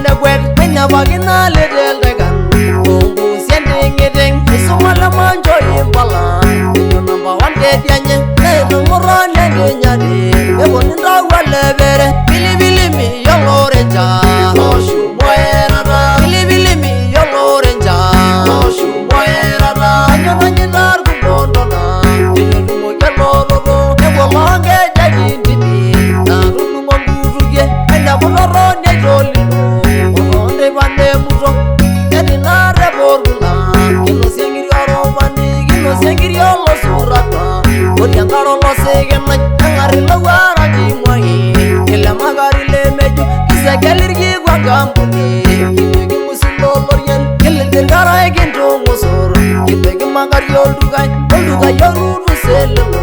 the wet, when the vagina little dragon. Bongo sending it in, so all of my joy in Bala. You number one dead yanyan, no more on and yadi. The one in the world, Billy me, young orange. Oh, shoe boy, Billy me, young orange. Oh, shoe boy, I'm your large bondona. You know, get more of a long edge. Magari, old guy, you